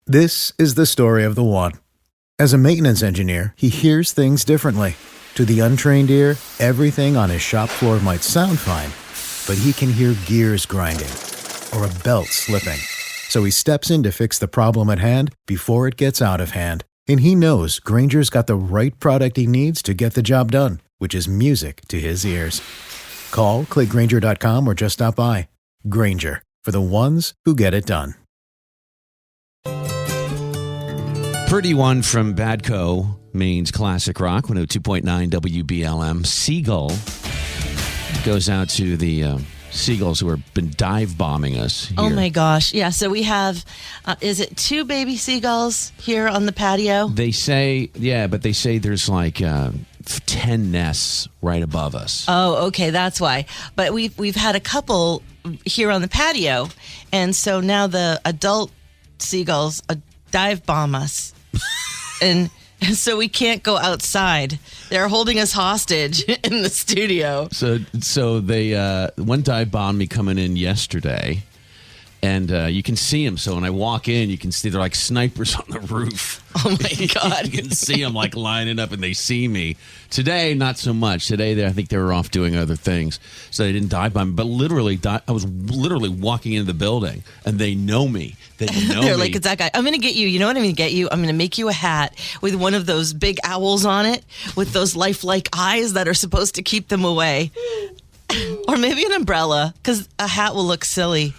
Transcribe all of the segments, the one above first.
This is the story of the one. As a maintenance engineer, he hears things differently. To the untrained ear, everything on his shop floor might sound fine, but he can hear gears grinding or a belt slipping. So he steps in to fix the problem at hand before it gets out of hand. And he knows Grainger's got the right product he needs to get the job done, which is music to his ears. Call, click Grainger.com, or just stop by. Grainger, for the ones who get it done. Pretty One from Badco, Maine's classic rock, 102.9 WBLM. Seagull goes out to the seagulls who have been dive bombing us here. Oh my gosh. Yeah, so we have, is it 2 baby seagulls here on the patio? They say, yeah, but they say there's like 10 nests right above us. Oh, okay, that's why. But we've had a couple here on the patio, and so now the adult seagulls dive bomb us. and so we can't go outside. They're holding us hostage in the studio. So they one dive bombed me coming in yesterday, and you can see them. So when I walk in, you can see they're like snipers on the roof. Oh my God! You can see them like lining up, and they see me. Today, not so much. Today, I think they were off doing other things, so they didn't dive bomb me. But literally, I was literally walking into the building, and they know me. They know They're me. like, it's that guy. I'm going to get you. You know what I'm going to get you? I'm going to make you a hat with one of those big owls on it with those lifelike eyes that are supposed to keep them away. Or maybe an umbrella, because a hat will look silly.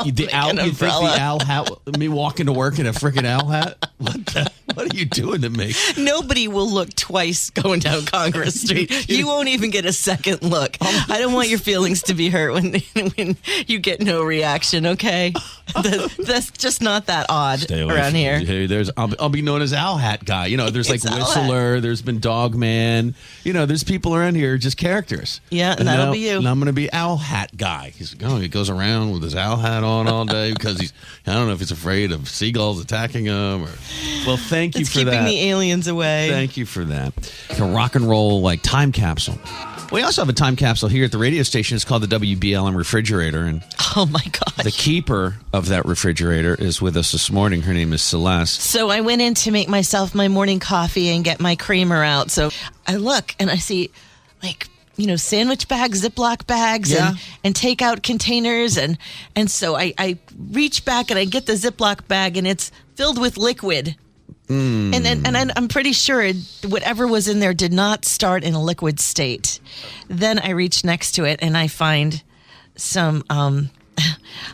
The owl, you think the owl hat? Me walking to work in a freaking owl hat? What are you doing to me? Nobody will look twice going down Congress Street. You won't even get a second look. I don't want your feelings to be hurt when you get no reaction. Okay, that's just not that odd around here. Hey, I'll be known as Owl Hat Guy. You know, there's like Whistler. There's been Dog Man. You know, there's people around here just characters. Yeah, and that'll be you. And I'm going to be Owl Hat Guy. He goes around with his owl hat on all day because I don't know if he's afraid of seagulls attacking him or. Well, thank you for that. It's keeping the aliens away. Thank you for that. A rock and roll like time capsule. We also have a time capsule here at the radio station. It's called the WBLM refrigerator. And oh my gosh. The keeper of that refrigerator is with us this morning. Her name is Celeste. So I went in to make myself my morning coffee and get my creamer out. So I look and I see like, sandwich bags, Ziploc bags, and takeout containers. And so I reach back and I get the Ziploc bag and it's filled with liquid. And I'm pretty sure whatever was in there did not start in a liquid state. Then I reach next to it and I find some,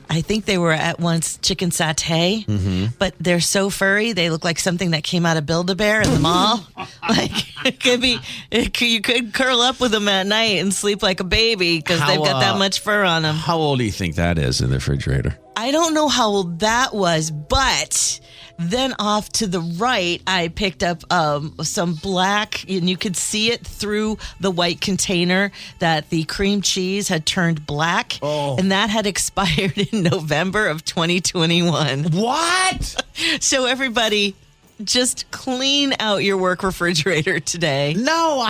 I think they were at once chicken satay, but they're so furry. They look like something that came out of Build-A-Bear in the mall. Like you could curl up with them at night and sleep like a baby because they've got that much fur on them. How old do you think that is in the refrigerator? I don't know how old that was, but then off to the right, I picked up some black, and you could see it through the white container that the cream cheese had turned black, and that had expired in November of 2021. What? So everybody, just clean out your work refrigerator today. No,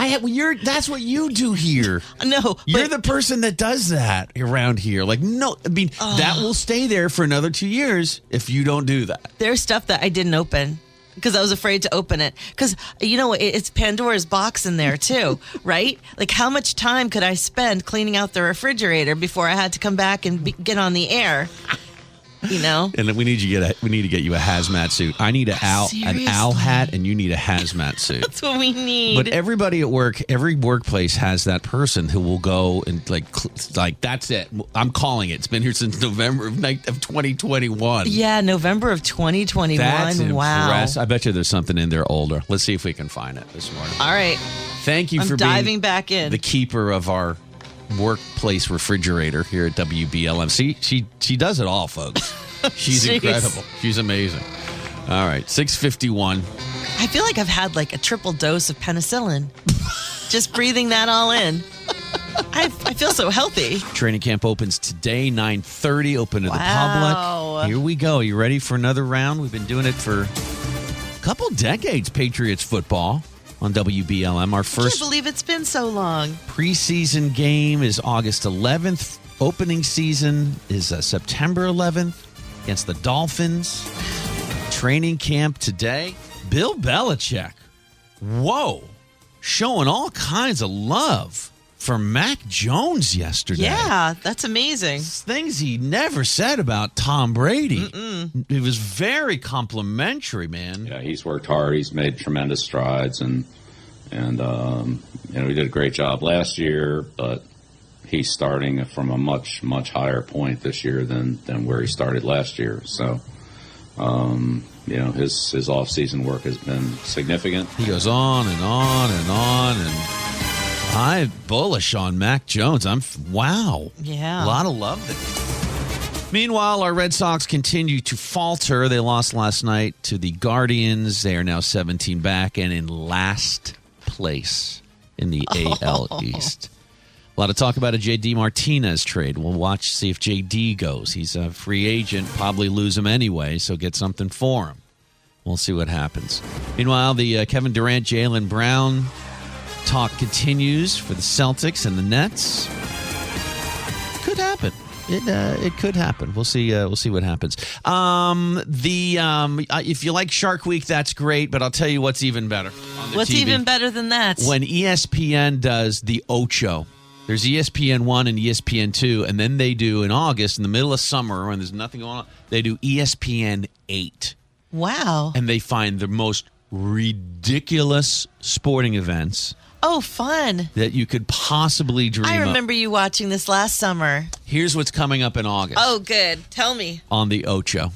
that's what you do here. No, you're the person that does that around here. Like, no, I mean, that will stay there for another 2 years if you don't do that. There's stuff that I didn't open because I was afraid to open it. Because, it's Pandora's box in there, too, right? Like, how much time could I spend cleaning out the refrigerator before I had to come back and get on the air? And we need to get you a hazmat suit. I need an owl hat, and you need a hazmat suit. That's what we need. But everybody at work, every workplace has that person who will go and like that's it. I'm calling it. It's been here since November of 2021. Yeah, November of 2021. That's wow. Impressive. I bet you there's something in there older. Let's see if we can find it this morning. All right. Thank you for diving being back in. The keeper of our workplace refrigerator here at WBLM. See, she does it all, folks. She's incredible. She's amazing. All right, 6:51. I feel like I've had like a triple dose of penicillin. Just breathing that all in. I feel so healthy. Training camp opens today, 9:30, open to the public. Here we go. You ready for another round? We've been doing it for a couple decades, Patriots football. On WBLM. Our first I can't believe it's been so long. Preseason game is August 11th. Opening season is September 11th. against the Dolphins. Training camp today. Bill Belichick, whoa, showing all kinds of love for Mac Jones yesterday. Yeah, that's amazing. Things he never said about Tom Brady. It was very complimentary, man. Yeah, he's worked hard. He's made tremendous strides, and he did a great job last year, but he's starting from a much, much higher point this year than where he started last year. So, his off-season work has been significant. He goes on and on and on, and I'm bullish on Mac Jones. Wow. Yeah. A lot of love there. Meanwhile, our Red Sox continue to falter. They lost last night to the Guardians. They are now 17 back and in last place in the AL East. A lot of talk about a J.D. Martinez trade. We'll see if J.D. goes. He's a free agent, probably lose him anyway, so get something for him. We'll see what happens. Meanwhile, the Kevin Durant, Jaylen Brown talk continues for the Celtics and the Nets. Could happen. It could happen. We'll see. We'll see what happens. If you like Shark Week, that's great. But I'll tell you what's even better. What's TV. Even better than that? When ESPN does the Ocho. There's ESPN 1 and ESPN 2, and then they do in August, in the middle of summer, when there's nothing going on, they do ESPN 8. Wow. And they find the most ridiculous sporting events. Oh, fun. That you could possibly dream of. I remember you watching this last summer. Here's what's coming up in August. Oh, good. Tell me. On the Ocho.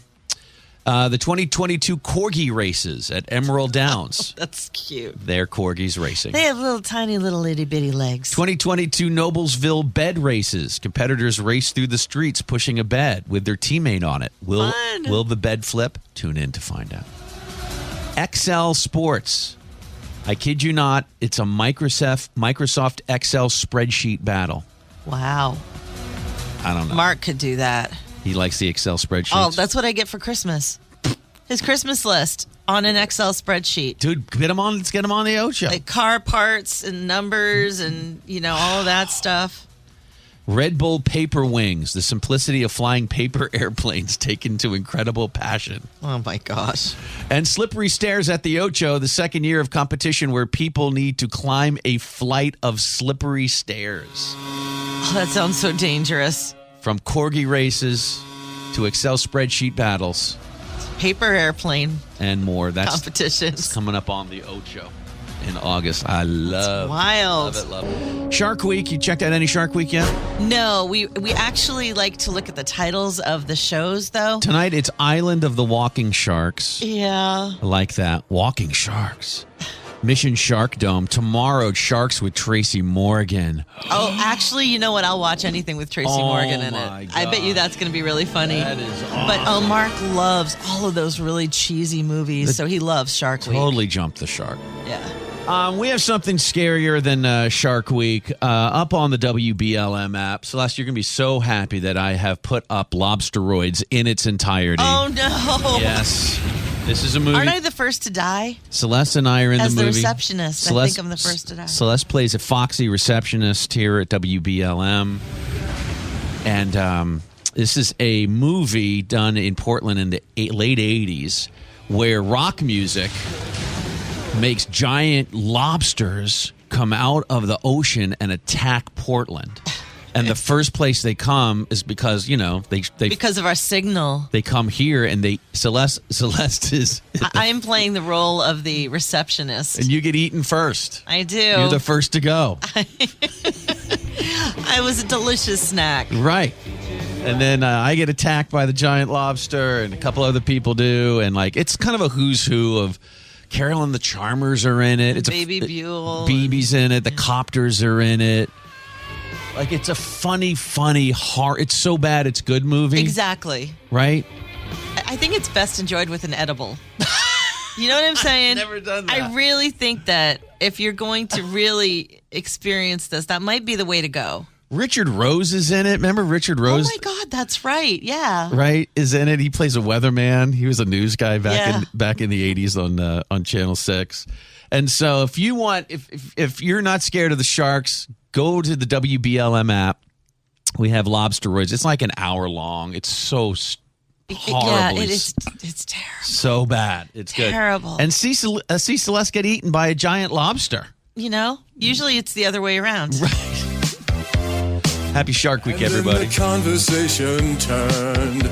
The 2022 Corgi races at Emerald Downs. Oh, that's cute. They're Corgis racing. They have little tiny little itty bitty legs. 2022 Noblesville bed races. Competitors race through the streets pushing a bed with their teammate on it. Will the bed flip? Tune in to find out. XL Sports. I kid you not, it's a Microsoft Excel spreadsheet battle. Wow. I don't know. Mark could do that. He likes the Excel spreadsheets. Oh, that's what I get for Christmas. His Christmas list on an Excel spreadsheet. Dude, get him on. Let's get him on the Ocho. Like car parts and numbers and, all of that stuff. Red Bull Paper Wings, the simplicity of flying paper airplanes taken to incredible passion. Oh, my gosh. And Slippery Stairs at the Ocho, the second year of competition where people need to climb a flight of slippery stairs. Oh, that sounds so dangerous. From Corgi races to Excel spreadsheet battles. Paper airplane. And more. That's competitions. Coming up on the Ocho in August. I love wild. Love it. Shark Week. You checked out any Shark Week yet? No, we actually like to look at the titles of the shows, though. Tonight, it's Island of the Walking Sharks. Yeah. I like that. Walking Sharks. Mission Shark Dome. Tomorrow, Sharks with Tracy Morgan. Oh, actually, you know what? I'll watch anything with Tracy Morgan in it. God. I bet you that's going to be really funny. That is awesome. But Mark loves all of those really cheesy movies, so he loves Shark Week. Totally jumped the shark. Yeah. We have something scarier than Shark Week up on the WBLM app. Celeste, you're going to be so happy that I have put up Lobsteroids in its entirety. Oh, no. Yes. This is a movie. Aren't I the first to die? Celeste and I are in the movie. As the receptionist. Celeste, I think I'm the first to die. Celeste plays a foxy receptionist here at WBLM. And this is a movie done in Portland in the late 80s where rock music makes giant lobsters come out of the ocean and attack Portland. And the first place they come is because, they because of our signal. They come here and Celeste is... I am playing the role of the receptionist. And you get eaten first. I do. You're the first to go. I was a delicious snack. Right. And then I get attacked by the giant lobster and a couple other people do. And it's kind of a who's who of... Carolyn the Charmers are in it. It's Baby Buell. BB's in it. The Copters are in it. It's a funny, hard. It's so bad it's good movie. Exactly. Right? I think it's best enjoyed with an edible. You know what I'm saying? I've never done that. I really think that if you're going to really experience this, that might be the way to go. Richard Rose is in it. Remember Richard Rose? Oh, my God. That's right. Yeah. Right? Is in it. He plays a weatherman. He was a news guy back in the 80s on Channel 6. And so if you want, if you're not scared of the sharks, go to the WBLM app. We have Lobsteroids. It's like an hour long. It's so horrible. Yeah, it's terrible. So bad. It's good. Terrible. And see Celeste get eaten by a giant lobster. Usually it's the other way around. Right. Happy Shark Week, And everybody. then the conversation turned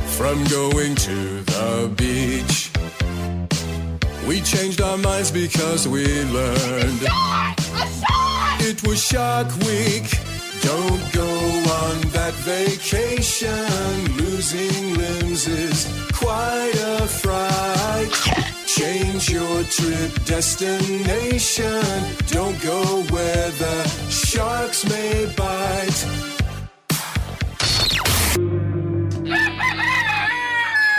from going to the beach. We changed our minds because we learned it was Shark Week. Don't go on that vacation. Losing limbs is quite a fright. Change your trip destination. Don't go where the sharks may bite.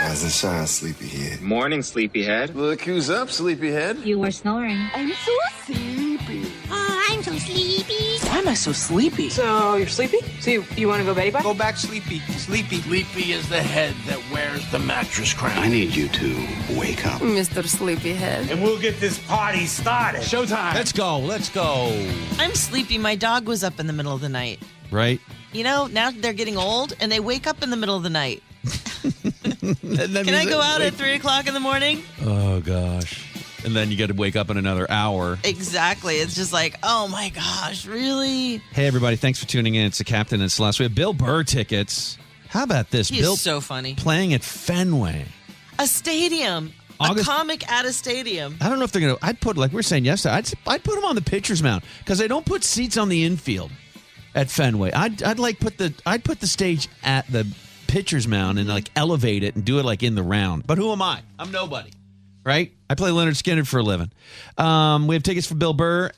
Rise and shine, sleepyhead. Morning, sleepyhead. Look who's up, sleepyhead. You were snoring. I'm so sleepy. Oh, I'm so sleepy. Why am I so sleepy? So you're sleepy? So you want to go Betty Bye? Go back sleepy. Sleepy. Sleepy is the head that wears the mattress crown. I need you to wake up. Mr. Sleepyhead. And we'll get this party started. Showtime. Let's go. I'm sleepy. My dog was up in the middle of the night. Right? Now they're getting old and they wake up in the middle of the night. Can I go out at 3 o'clock in the morning? Oh, gosh. And then you got to wake up in another hour. Exactly. It's just like, oh my gosh, really? Hey, everybody. Thanks for tuning in. It's the Captain and Celeste. We have Bill Burr tickets. How about this? He's Bill so funny. Playing at Fenway. A stadium. August- A comic at a stadium. I don't know if they're going to... I'd put, like we were saying yesterday, I'd put them on the pitcher's mound because they don't put seats on the infield at Fenway. I'd put the stage at the pitcher's mound and like elevate it and do it like in the round. But who am I? I'm nobody. Right? I play Leonard Skinner for a living. We have tickets for Bill Burr.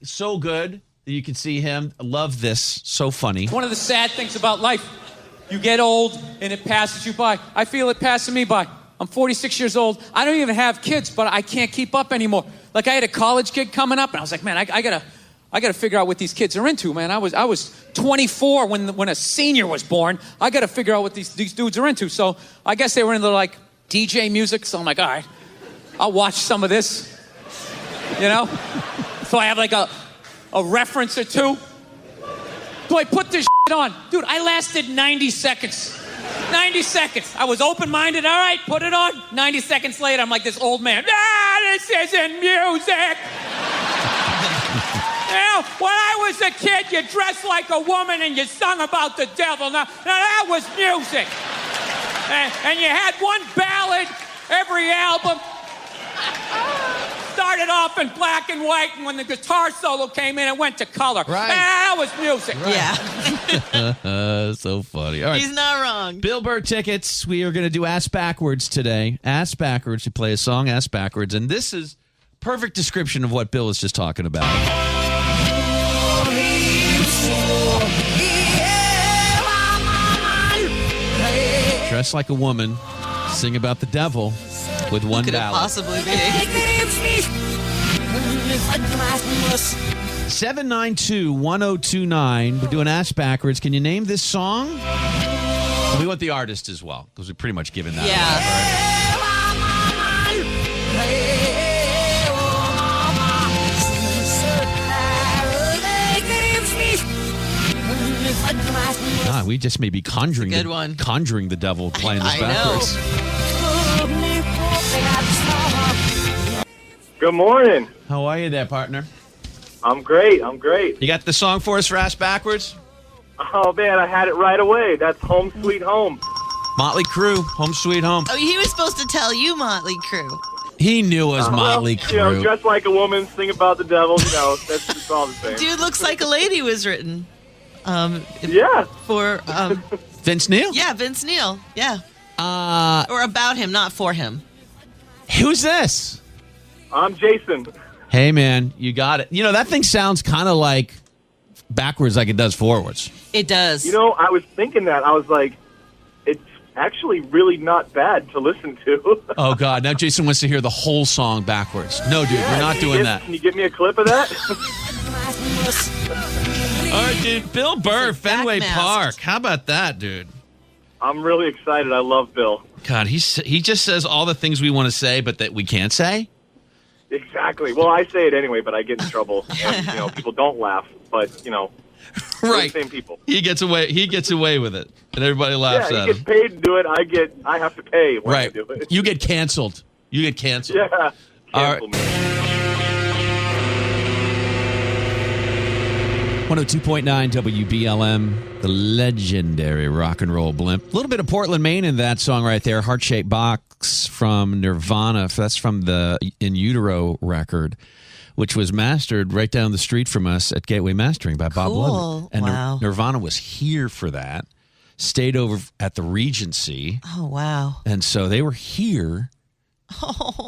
So good that you can see him. Love this. So funny. One of the sad things about life, you get old and it passes you by. I feel it passing me by. I'm 46 years old. I don't even have kids, but I can't keep up anymore. Like I had a college kid coming up, and I was like, man, I gotta figure out what these kids are into, man. I was 24 when a senior was born. I gotta figure out what these dudes are into. So I guess they were into like DJ music. So I'm like, all right. I'll watch some of this, So I have like a reference or two. So I put this shit on. Dude, I lasted 90 seconds. 90 seconds. I was open-minded. All right, put it on. 90 seconds later, I'm like this old man. This isn't music. When I was a kid, you dressed like a woman and you sung about the devil. Now that was music. And you had one ballad every album. Started off in black and white, and when the guitar solo came in, it went to color. Right. That was music. Right. Yeah. So funny. All right. He's not wrong. Bill Burr tickets. We are going to do Ask Backwards today. Ask Backwards. You play a song, Ask Backwards. And this is perfect description of what Bill was just talking about. Dress like a woman. Sing about the devil. With one Could it ballad. possibly be? 792-1029. We're doing Ask Backwards. Can you name this song? We want the artist as well, because we've pretty much given that. We just may be conjuring the devil playing this backwards. Good morning. How are you there, partner? I'm great. You got the song for us for Ask Backwards? Oh, man, I had it right away. That's Home Sweet Home. Motley Crue, Home Sweet Home. Oh, he was supposed to tell you Motley Crue. He knew it was Motley Crue. Dress like a woman, sing about the devil. That's all the same. Dude Looks Like a Lady was written. For Vince Neil? Yeah, Vince Neil. Yeah. Or about him, not for him. Who's this? I'm Jason. Hey, man, you got it. That thing sounds kind of like backwards like it does forwards. It does. I was thinking that. I was like, it's actually really not bad to listen to. Oh, God. Now Jason wants to hear the whole song backwards. No, dude, we're not doing that. Can you give me a clip of that? All right, dude. Bill Burr, Fenway Park. How about that, dude? I'm really excited. I love Bill. God, he just says all the things we want to say, but that we can't say. Exactly. Well, I say it anyway, but I get in trouble. And, people don't laugh. But, Right. Same people. He gets away with it, and everybody laughs Yeah, at he gets him. paid to do it. I have to pay when I do it. You get canceled. Yeah. All right. 102.9 WBLM, the legendary rock and roll blimp. A little bit of Portland, Maine in that song right there. Heart-Shaped Box from Nirvana. That's from the In Utero record, which was mastered right down the street from us at Gateway Mastering by Bob Lundgren. And wow. Nirvana was here for that. Stayed over at the Regency. Oh, wow. And so they were here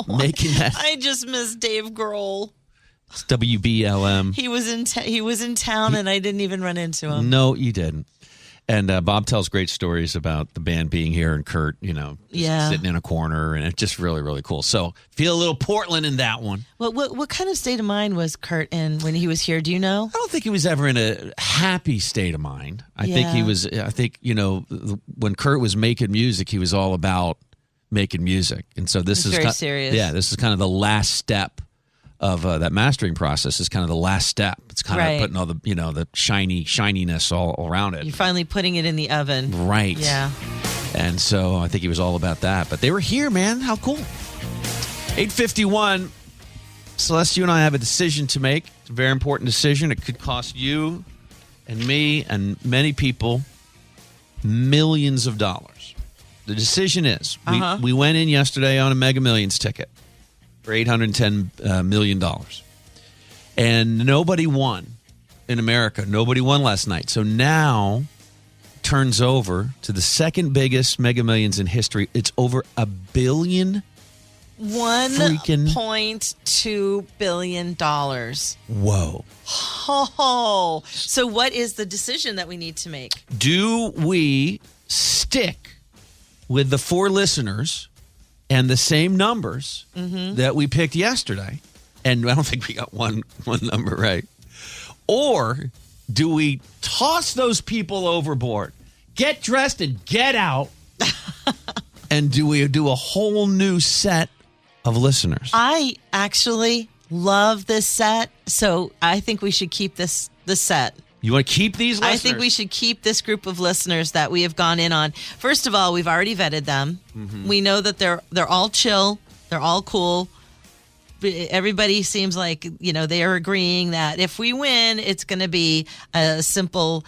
making that. I just miss Dave Grohl. It's WBLM. He was in town, and I didn't even run into him. No, you didn't. And Bob tells great stories about the band being here and Kurt, just sitting in a corner, and it's just really, really cool. So feel a little Portland in that one. Well, what kind of state of mind was Kurt in when he was here? Do you know? I don't think he was ever in a happy state of mind. I think when Kurt was making music, he was all about making music. And so this is very serious. Yeah, this is kind of the last step of that mastering process. Is kind of the last step. It's kind of putting all the the shininess all around it. You're finally putting it in the oven, right? Yeah. And so I think he was all about that. But they were here, man. How cool! 8:51. Celeste, you and I have a decision to make. It's a very important decision. It could cost you and me and many people millions of dollars. The decision is we went in yesterday on a Mega Millions ticket for $810 million. And nobody won in America. Nobody won last night. So now turns over to the second biggest Mega Millions in history. It's over $1 billion. $1.2 billion. Whoa. Oh. So what is the decision that we need to make? Do we stick with the 4 listeners and the same numbers that we picked yesterday? And I don't think we got one number right. Or do we toss those people overboard, get dressed and get out, and do we do a whole new set of listeners? I actually love this set, so I think we should keep this set. You want to keep these listeners? I think we should keep this group of listeners that we have gone in on. First of all, we've already vetted them. We know that they're all chill. They're all cool. Everybody seems like, they are agreeing that if we win, it's going to be a simple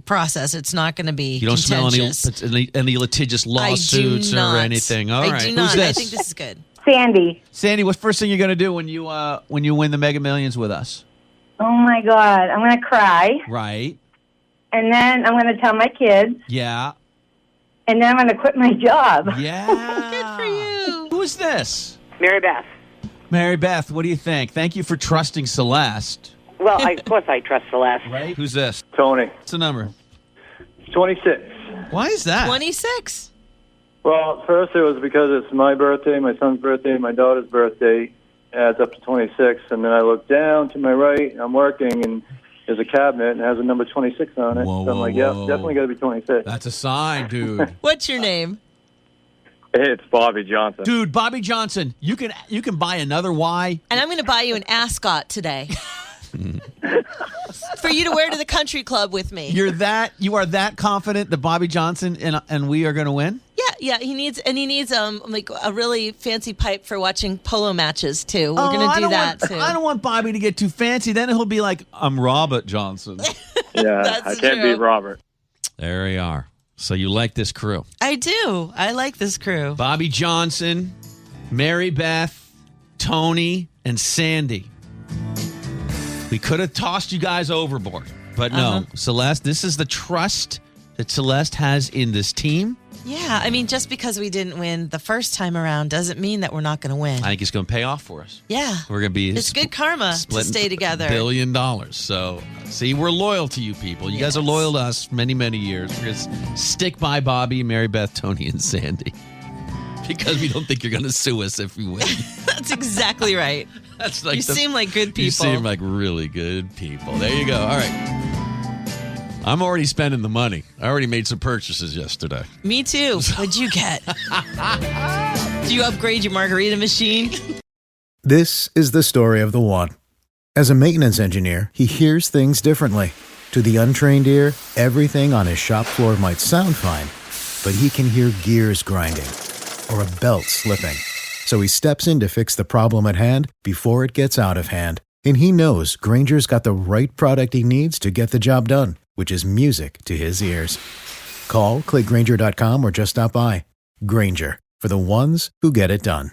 process. It's not going to be You don't contentious. smell any litigious lawsuits or anything. All right. I do not. Who's this? I think this is good. Sandy. Sandy, what's the first thing you're going to do when you win the Mega Millions with us? Oh, my God. I'm going to cry. Right. And then I'm going to tell my kids. Yeah. And then I'm going to quit my job. Yeah. Good for you. Who is this? Mary Beth. Mary Beth, what do you think? Thank you for trusting Celeste. Well, of course I trust Celeste. Right? Who's this? Tony. What's the number? 26. Why is that? 26. Well, first it was because it's my birthday, my son's birthday, my daughter's birthday. Adds up to 26. And then I look down to my right, I'm working, and there's a cabinet and it has a number 26 on it. Whoa, so I'm like, whoa. definitely got to be 26. That's a sign, dude. What's your name? It's Bobby Johnson. Dude, Bobby Johnson, you can buy another Y. And I'm going to buy you an ascot today. For you to wear to the country club with me. You are that confident that Bobby Johnson and we are going to win? Yeah, he needs like a really fancy pipe for watching polo matches too. We're going to do that too. I don't want Bobby to get too fancy. Then he'll be like, "I'm Robert Johnson." Yeah, I can't beat Robert. There we are. So you like this crew? I do. I like this crew. Bobby Johnson, Mary Beth, Tony, and Sandy. We could have tossed you guys overboard, but no. Celeste, this is the trust that Celeste has in this team. Yeah, I mean, just because we didn't win the first time around doesn't mean that we're not going to win. I think it's going to pay off for us. Yeah. We're going to be... It's good karma to stay together. $1 billion. So, see, we're loyal to you people. You guys are loyal to us many, many years. We're going to stick by Bobby, Mary Beth, Tony, and Sandy. Because we don't think you're going to sue us if we win. That's exactly right. That's like you seem like good people. You seem like really good people. There you go. All right. I'm already spending the money. I already made some purchases yesterday. Me too. What'd you get? Do you upgrade your margarita machine? This is the story of the one. As a maintenance engineer, he hears things differently. To the untrained ear, everything on his shop floor might sound fine, but he can hear gears grinding or a belt slipping. So he steps in to fix the problem at hand before it gets out of hand. And he knows Grainger's got the right product he needs to get the job done, which is music to his ears. Call, click Grainger.com, or just stop by. Grainger, for the ones who get it done.